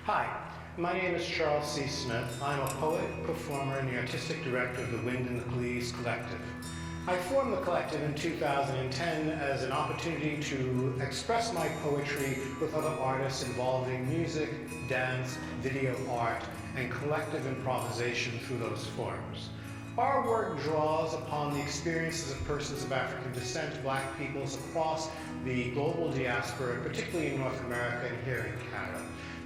Hi, my name is Charles C. Smith. I'm a poet, performer, and the artistic director of the Wind and the Glees Collective. I formed the collective in 2010 as an opportunity to express my poetry with other artists involving music, dance, video art, and collective improvisation through those forms. Our work draws upon the experiences of persons of African descent, Black peoples across the global diaspora, particularly in North America and here in Canada.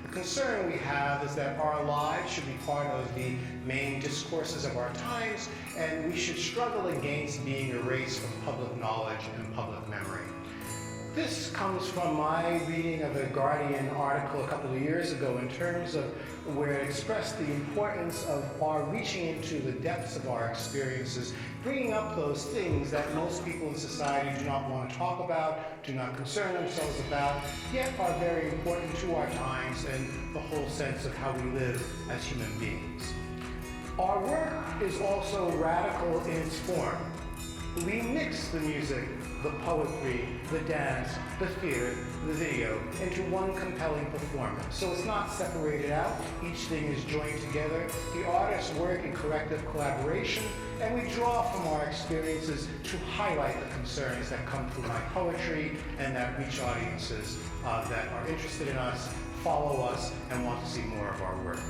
The concern we have is that our lives should be part of the main discourses of our times, and we should struggle against being erased from public knowledge and public memory. This comes from my reading of a Guardian article a couple of years ago in terms of where it expressed the importance of our reaching into the depths of our experiences, bringing up those things that most people in society do not want to talk about, do not concern themselves about, yet are very important to our times and the whole sense of how we live as human beings. Our work is also radical in its form. We mix the music, the poetry, the dance, the theater, the video into one compelling performance. So it's not separated out, each thing is joined together. The artists work in collective collaboration, and we draw from our experiences to highlight the concerns that come through my poetry and that reach audiences that are interested in us, follow us, and want to see more of our work.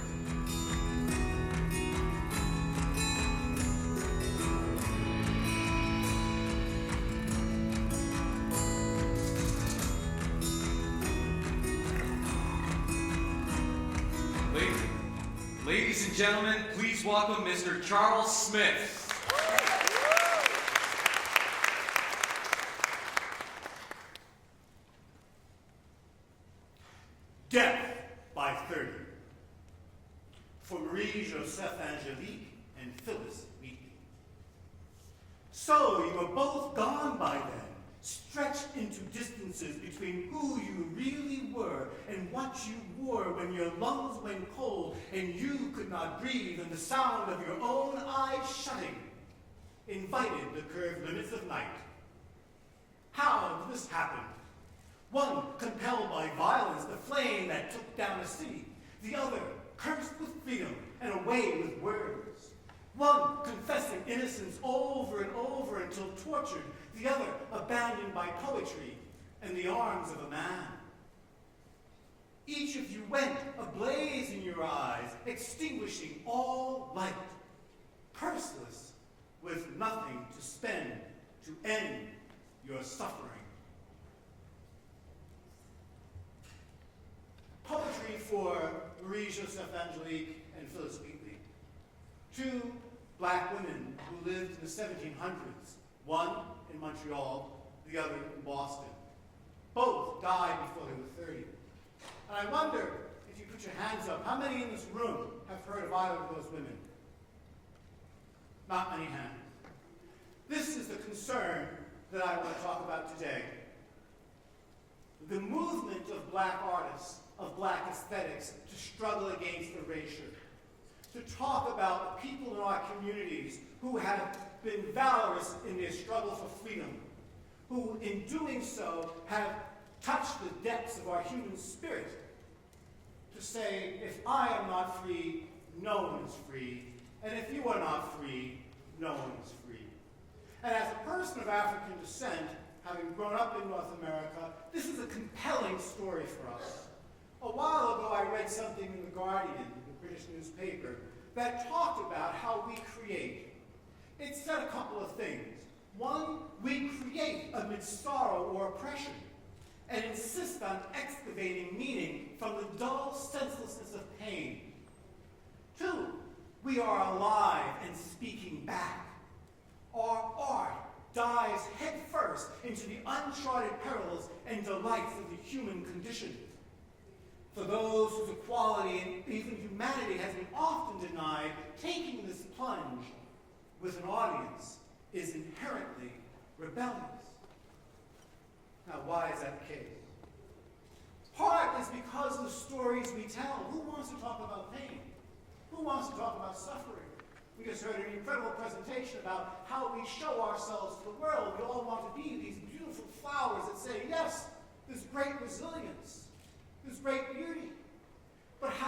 Ladies and gentlemen, please welcome Mr. Charles Smith. Death by 30. For Marie-Joseph Angelique and Phyllis Wheatley. So you were both gone by then, stretched into distances between who you really were and what you wore when your lungs went cold and you could not breathe and the sound of your own eyes shutting invited the curved limits of night. How did this happen? One compelled by violence, the flame that took down a city. The other cursed with freedom and away with words. One confessing innocence over and over until tortured. The other abandoned by poetry and the arms of a man. Each of you went, ablaze in your eyes, extinguishing all light, purseless, with nothing to spend to end your suffering. Poetry for Marie-Joseph Angelique and Phyllis Wheatley. Two Black women who lived in the 1700s, one in Montreal, the other in Boston. Both died before they were 30. And I wonder, if you put your hands up, how many in this room have heard of either of those women? Not many hands. This is the concern that I want to talk about today. The movement of Black artists, of Black aesthetics, to struggle against erasure. To talk about the people in our communities who have been valorous in their struggle for freedom, who in doing so have touched the depths of our human spirit, to say, if I am not free, no one is free, and if you are not free, no one is free. And as a person of African descent, having grown up in North America, this is a compelling story for us. A while ago, I read something in the Guardian, the British newspaper, that talked about how we create. It said a couple of things. One, we create amidst sorrow or oppression and insist on excavating meaning from the dull senselessness of pain. Two, we are alive and speaking back. Our art dives headfirst into the uncharted perils and delights of the human condition. For those whose equality and even humanity has been often denied, taking this plunge with an audience is inherently rebellious. Now, why is that the case? Part is because of the stories we tell. Who wants to talk about pain? Who wants to talk about suffering? We just heard an incredible presentation about how we show ourselves to the world. We all want to be these beautiful flowers that say, yes, there's great resilience, there's great beauty. But how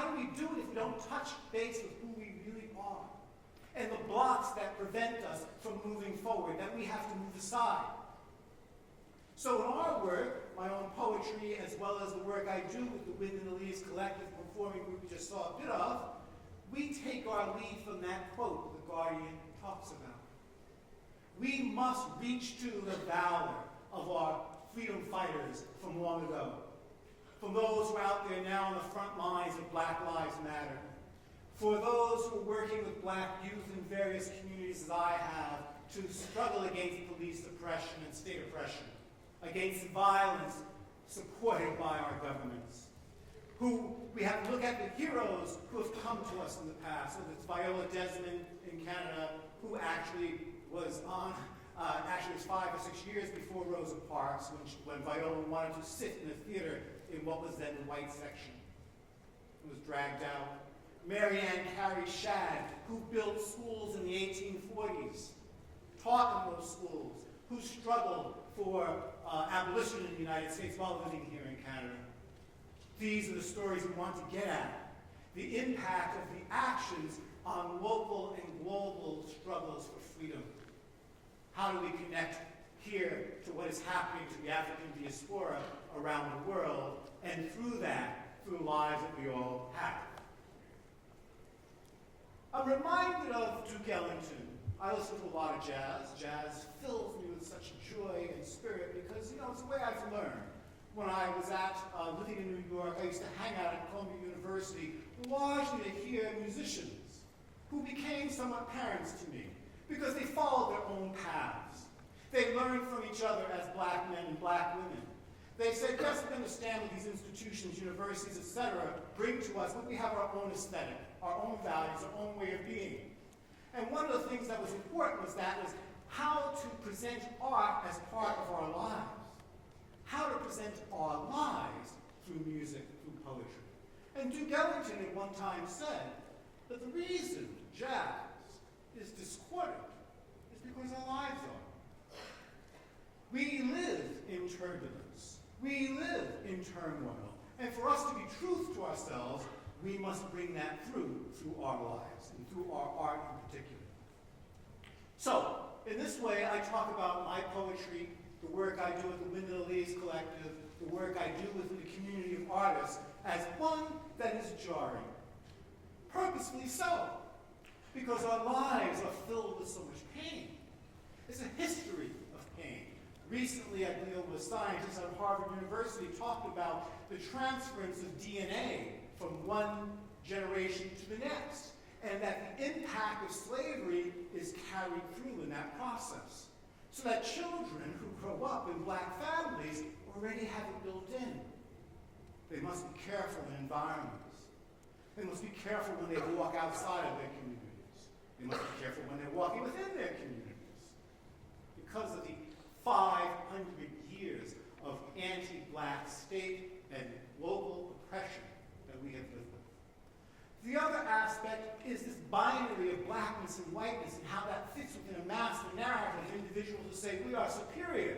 touch base with who we really are and the blocks that prevent us from moving forward, that we have to move aside. So in our work, my own poetry, as well as the work I do with the Wind in the Leaves collective performing group we just saw a bit of, we take our lead from that quote The Guardian talks about. We must reach to the valor of our freedom fighters from long ago, from those who are out there now on the front lines of Black Lives Matter, for those who are working with Black youth in various communities as I have to struggle against police oppression and state oppression, against violence supported by our governments, who we have to look at the heroes who have come to us in the past, whether it's Viola Desmond in Canada, who actually was on, it was 5 or 6 years before Rosa Parks, when Viola wanted to sit in a theater in what was then the white section. It was dragged out. Mary Ann Carey Shadd, who built schools in the 1840s, taught in those schools, who struggled for abolition in the United States while living here in Canada. These are the stories we want to get at. The impact of the actions on local and global struggles for freedom. How do we connect here to what is happening to the African diaspora around the world, and through that, through lives that we all have? I'm reminded of Duke Ellington. I listen to a lot of jazz. Jazz fills me with such joy and spirit because, it's the way I've learned. When I was living in New York, I used to hang out at Columbia University largely to hear musicians who became somewhat parents to me because they followed their own paths. They learned from each other as Black men and Black women. They said, yes, we understand what these institutions, universities, etc., bring to us, but we have our own aesthetic, our own values, our own way of being. And one of the things that was important was how to present art as part of our lives. How to present our lives through music, through poetry. And Duke Ellington at one time said that the reason jazz is discordant is because our lives are. We live in turbulence. We live in turmoil. And for us to be truth to ourselves, we must bring that through our lives and through our art in particular. So, in this way, I talk about my poetry, the work I do with the Wind in the Leaves collective, the work I do within the community of artists, as one that is jarring. Purposefully so, because our lives are filled with so much pain. It's a history of pain. Recently, I believe a scientist at Harvard University talked about the transference of DNA from one generation to the next, and that the impact of slavery is carried through in that process. So that children who grow up in Black families already have it built in. They must be careful in environments. They must be careful when they walk outside of their communities. They must be careful when they're walking within their communities. Because of the 500 years of anti-Black state and local oppression that we have lived with. The other aspect is this binary of blackness and whiteness and how that fits within a master narrative of individuals who say we are superior.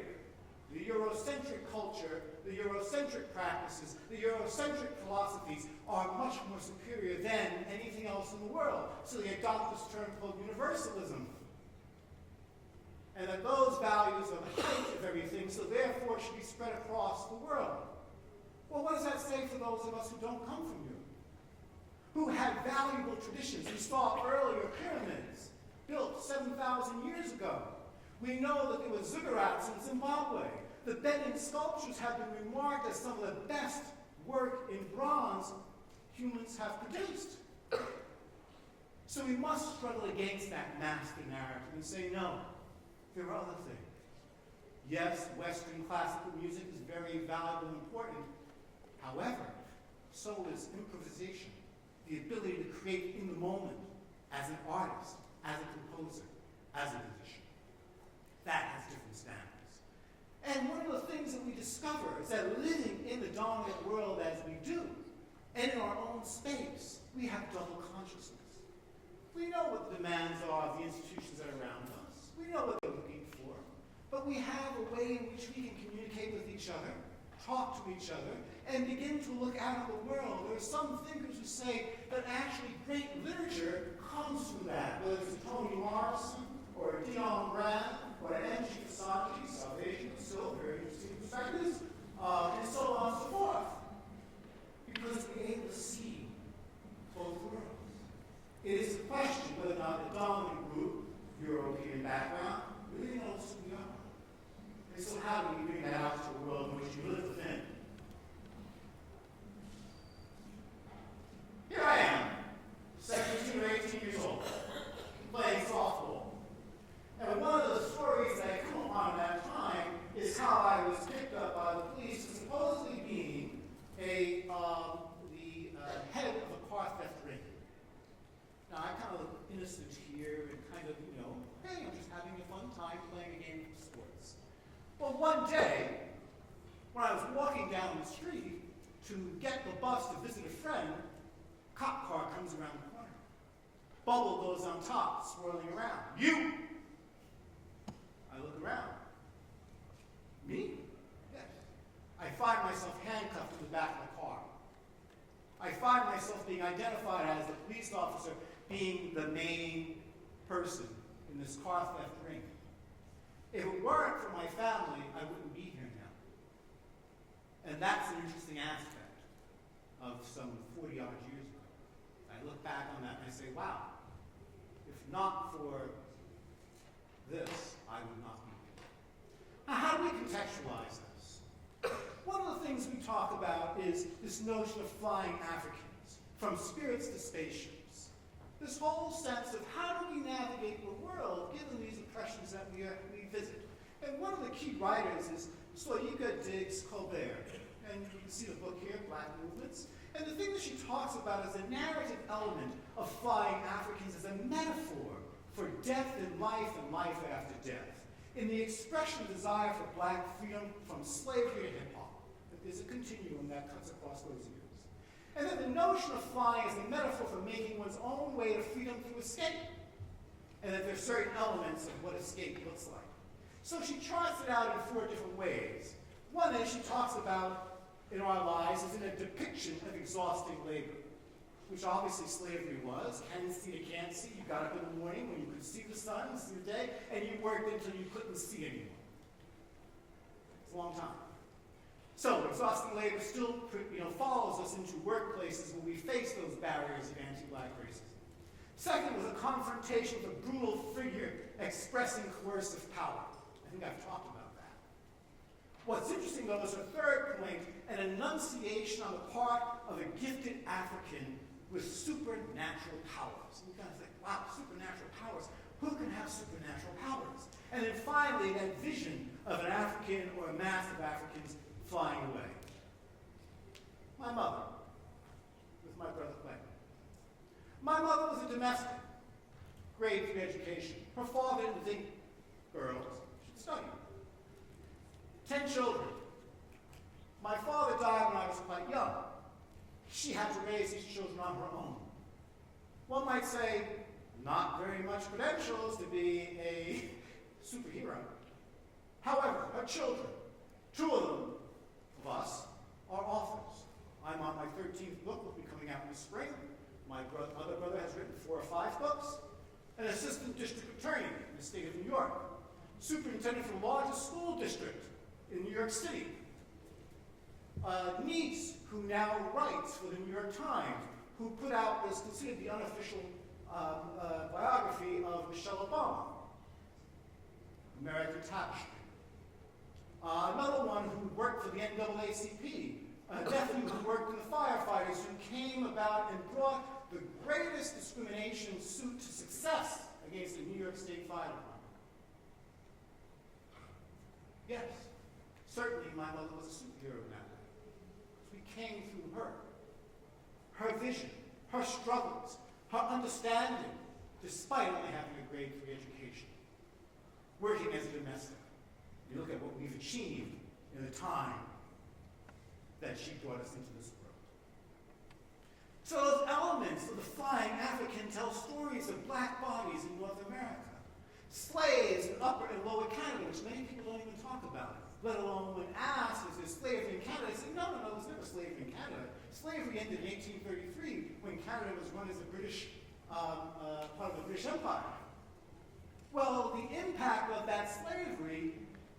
The Eurocentric culture, the Eurocentric practices, the Eurocentric philosophies are much more superior than anything else in the world. So they adopt this term called universalism. And that those values are the height of everything, so therefore should be spread across the world. Well, what does that say for those of us who don't come from Europe? Who had valuable traditions? We saw earlier pyramids built 7,000 years ago. We know that there were ziggurats in Zimbabwe. The Benin sculptures have been remarked as some of the best work in bronze humans have produced. So we must struggle against that master narrative and say, no, there are other things. Yes, Western classical music is very valuable and important. However, so is improvisation, the ability to create in the moment as an artist, as a composer, as a musician. That has different standards. And one of the things that we discover is that living in the dominant world as we do, and in our own space, we have double consciousness. We know what the demands are of the institutions that are around us. We know what they're looking for. But we have a way in which we can communicate with each other, talk to each other, and begin to look out at the world. There are some thinkers who who say that actually great literature comes from that, whether it's a Toni Morrison, or a Dion Brand, or an M.G. Kasaki, Salvation is still very interesting perspectives, and so on and so forth. Because we're able to see both worlds. It is a question whether or not the dominant group, European background, really knows who we are. And so how do we bring that out to a world in which you live within? Here I am, 17 or 18 years old, playing softball. And one of the stories that I come upon at that time is how I was picked up by the police for supposedly being the head of a car theft ring. Now, I kind of look innocent here and kind of, hey, I'm just having a fun time playing a game of sports. Well, one day, when I was walking down the street to get the bus to visit a friend, a cop car comes around the corner. Bubble goes on top, swirling around. You! I look around. Me? Yes. I find myself handcuffed to the back of the car. I find myself being identified as the police officer being the main person in this car theft ring. If it weren't for my family, I wouldn't be here now. And that's an interesting aspect of some 40-odd years ago. I look back on that and I say, wow, if not for this, I would not be here. Now, how do we contextualize this? One of the things we talk about is this notion of flying Africans, from spirits to spaceships. This whole sense of how do we navigate the world given these impressions that we visit. And one of the key writers is Soyika Diggs Colbert. And you can see the book here, Black Movements. And the thing that she talks about is the narrative element of flying Africans as a metaphor for death in life and life after death. In the expression of desire for black freedom from slavery to hip-hop. There's a continuum that cuts across those years. And then the notion of flying is a metaphor for making one's own way to freedom through escape. And that there's certain elements of what escape looks like. So she charts it out in 4 different ways. One is she talks about, in our lives, is in a depiction of exhausting labor, which obviously slavery was. Can see to can't see. You got up in the morning when you could see the sun, see the day, and you worked until you couldn't see anymore. It's a long time. So exhausting labor still follows us into workplaces where we face those barriers of anti-black racism. Second was a confrontation with a brutal figure expressing coercive power. I think I've talked about that. What's interesting, though, is a third point, an enunciation on the part of a gifted African with supernatural powers. And you kind of think, wow, supernatural powers. Who can have supernatural powers? And then finally, that vision of an African or a mass of Africans flying away. My mother, with my brother Clayton. My mother was a domestic, grade 3 education. Her father didn't think girls should study. 10 children. My father died when I was quite young. She had to raise these children on her own. One might say, not very much credentials to be a superhero. However, her children, 2 of them, of us, are authors. I'm on my 13th book, will be coming out in the spring. My other brother has written 4 or 5 books. An assistant district attorney in the state of New York. Superintendent for the largest school district in New York City. A niece who now writes for the New York Times, who put out what is considered the unofficial biography of Michelle Obama. American Tapestry. Another one who worked for the NAACP, a nephew who worked in the firefighters, who came about and brought the greatest discrimination suit to success against the New York State Fire Department. Yes, certainly my mother was a superhero in that way. We came through her. Her vision, her struggles, her understanding, despite only having a grade 3 education. Working as a domestic. You look at what we've achieved in the time that she brought us into this world. So those elements of the flying African tell stories of black bodies in North America. Slaves in Upper and Lower Canada, which many people don't even talk about, let alone when asked, is there slavery in Canada? They say, no, there was never slavery in Canada. Slavery ended in 1833 when Canada was run as a British, part of the British Empire. Well, the impact of that slavery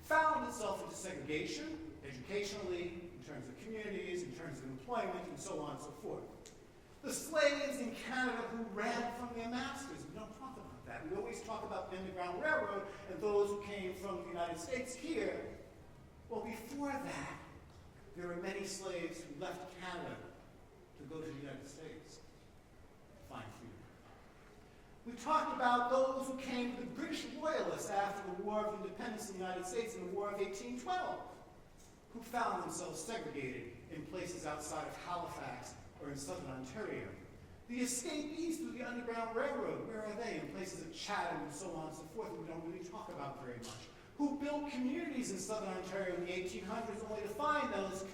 found itself into segregation, educationally, in terms of communities, in terms of employment, and so on and so forth. The slaves in Canada who ran from their masters, we don't talk about that. We always talk about the Underground Railroad and those who came from the United States here. Well, before that, there were many slaves who left Canada to go to the United States to find freedom. We talked about those who came, the British Loyalists after the War of Independence in the United States in the War of 1812, who found themselves segregated in places outside of Halifax or in southern Ontario. The escapees through the Underground Railroad, where are they? In places of Chatham and so on and so forth, that we don't really talk about very much. Who built communities in southern Ontario in the 1800s only to find those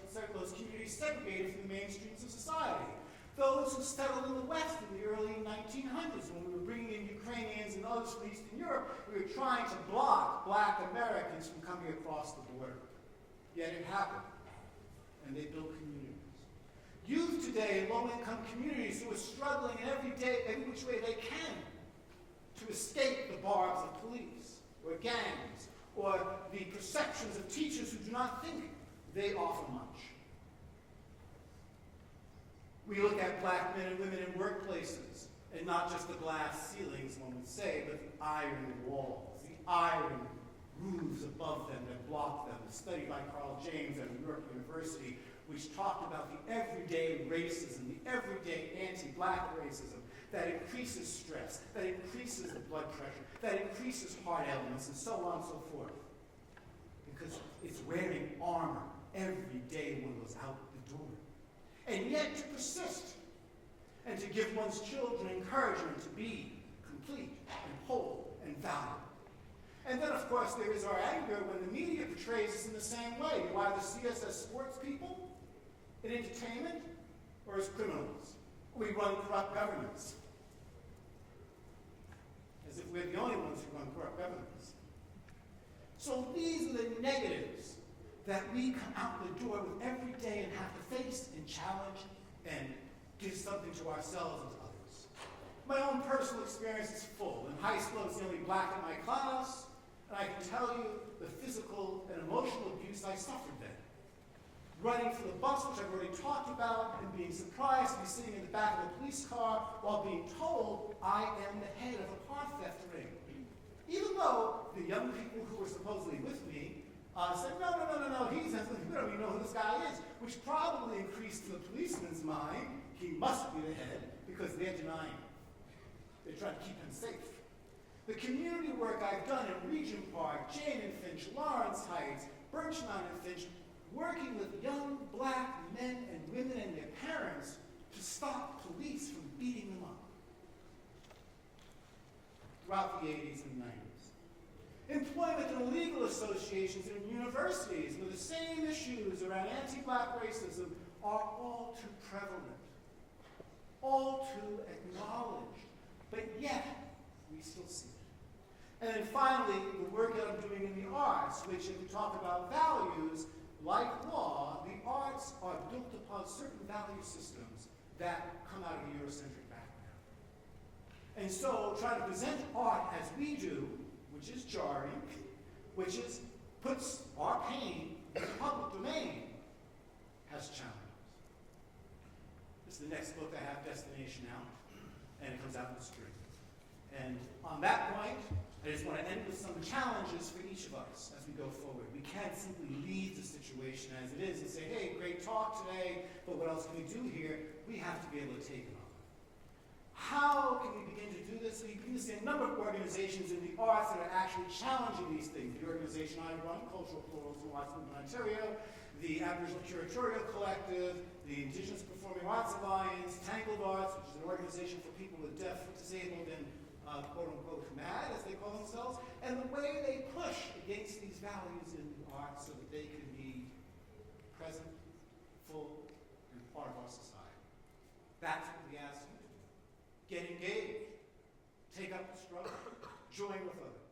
communities segregated from the main streams of society. Those who settled in the West in the early 1900s, when we were bringing in Ukrainians and others from Eastern Europe, we were trying to block black Americans from coming across the border. Yet it happened, and they built communities. Youth today in low-income communities who are struggling in every which way they can to escape the barbs of police, or gangs, or the perceptions of teachers who do not think they offer much. We look at black men and women in workplaces, and not just the glass ceilings, one would say, but the iron walls, the iron roofs above them that block them. A study by Carl James at New York University, which talked about the everyday racism, the everyday anti-black racism that increases stress, that increases the blood pressure, that increases heart ailments, and so on and so forth. Because it's wearing armor every day one goes out the door. And yet to persist and to give one's children encouragement to be complete and whole and valuable. And then, of course, there is our anger when the media portrays us in the same way. You either see us as sports people, in entertainment, or as criminals. We run corrupt governments. As if we're the only ones who run corrupt governments. So these are the negatives that we come out the door with every day and have to face and challenge and give something to ourselves and to others. My own personal experience is full. In high school, I was the only black in my class, and I can tell you the physical and emotional abuse I suffered then. Running for the bus, which I've already talked about, and being surprised to be sitting in the back of a police car while being told I am the head of a car theft ring. Even though the young people who were supposedly with me said, no, we don't even know who this guy is, which probably increased to the policeman's mind, he must be the head, because they're denying him. They're trying to keep him safe. The community work I've done in Regent Park, Jane and Finch, Lawrence Heights, Birchmount and Finch, working with young black men and women and their parents to stop police from beating them up throughout the 80s and 90s. Employment in legal associations and in universities where the same issues around anti-black racism are all too prevalent, all too acknowledged, but yet we still see it. And then finally, the work that I'm doing in the arts, which if we talk about values, like law, the arts are built upon certain value systems that come out of a Eurocentric background. And so trying to present art as we do, which is jarring, puts our pain in the public domain, has challenges. This is the next book I have, Destination Out, and it comes out in the spring. And on that point, I just want to end with some challenges for each of us as we go forward. We can't simply leave the situation as it is and say, hey, great talk today, but what else can we do here? We have to be able to take it on. How can we begin to do this? We begin to see a number of organizations in the arts that are actually challenging these things. The organization I run, Cultural Pluralism Arts Movement Ontario, the Aboriginal Curatorial Collective, the Indigenous Performing Arts Alliance, Tangled Arts, which is an organization for people with deaf, disabled, and quote-unquote mad, as they call themselves, and the way they push against these values in the arts so that they can be present, full, and part of our society. That's what we ask you to do. Get engaged. Take up the struggle. Join with others.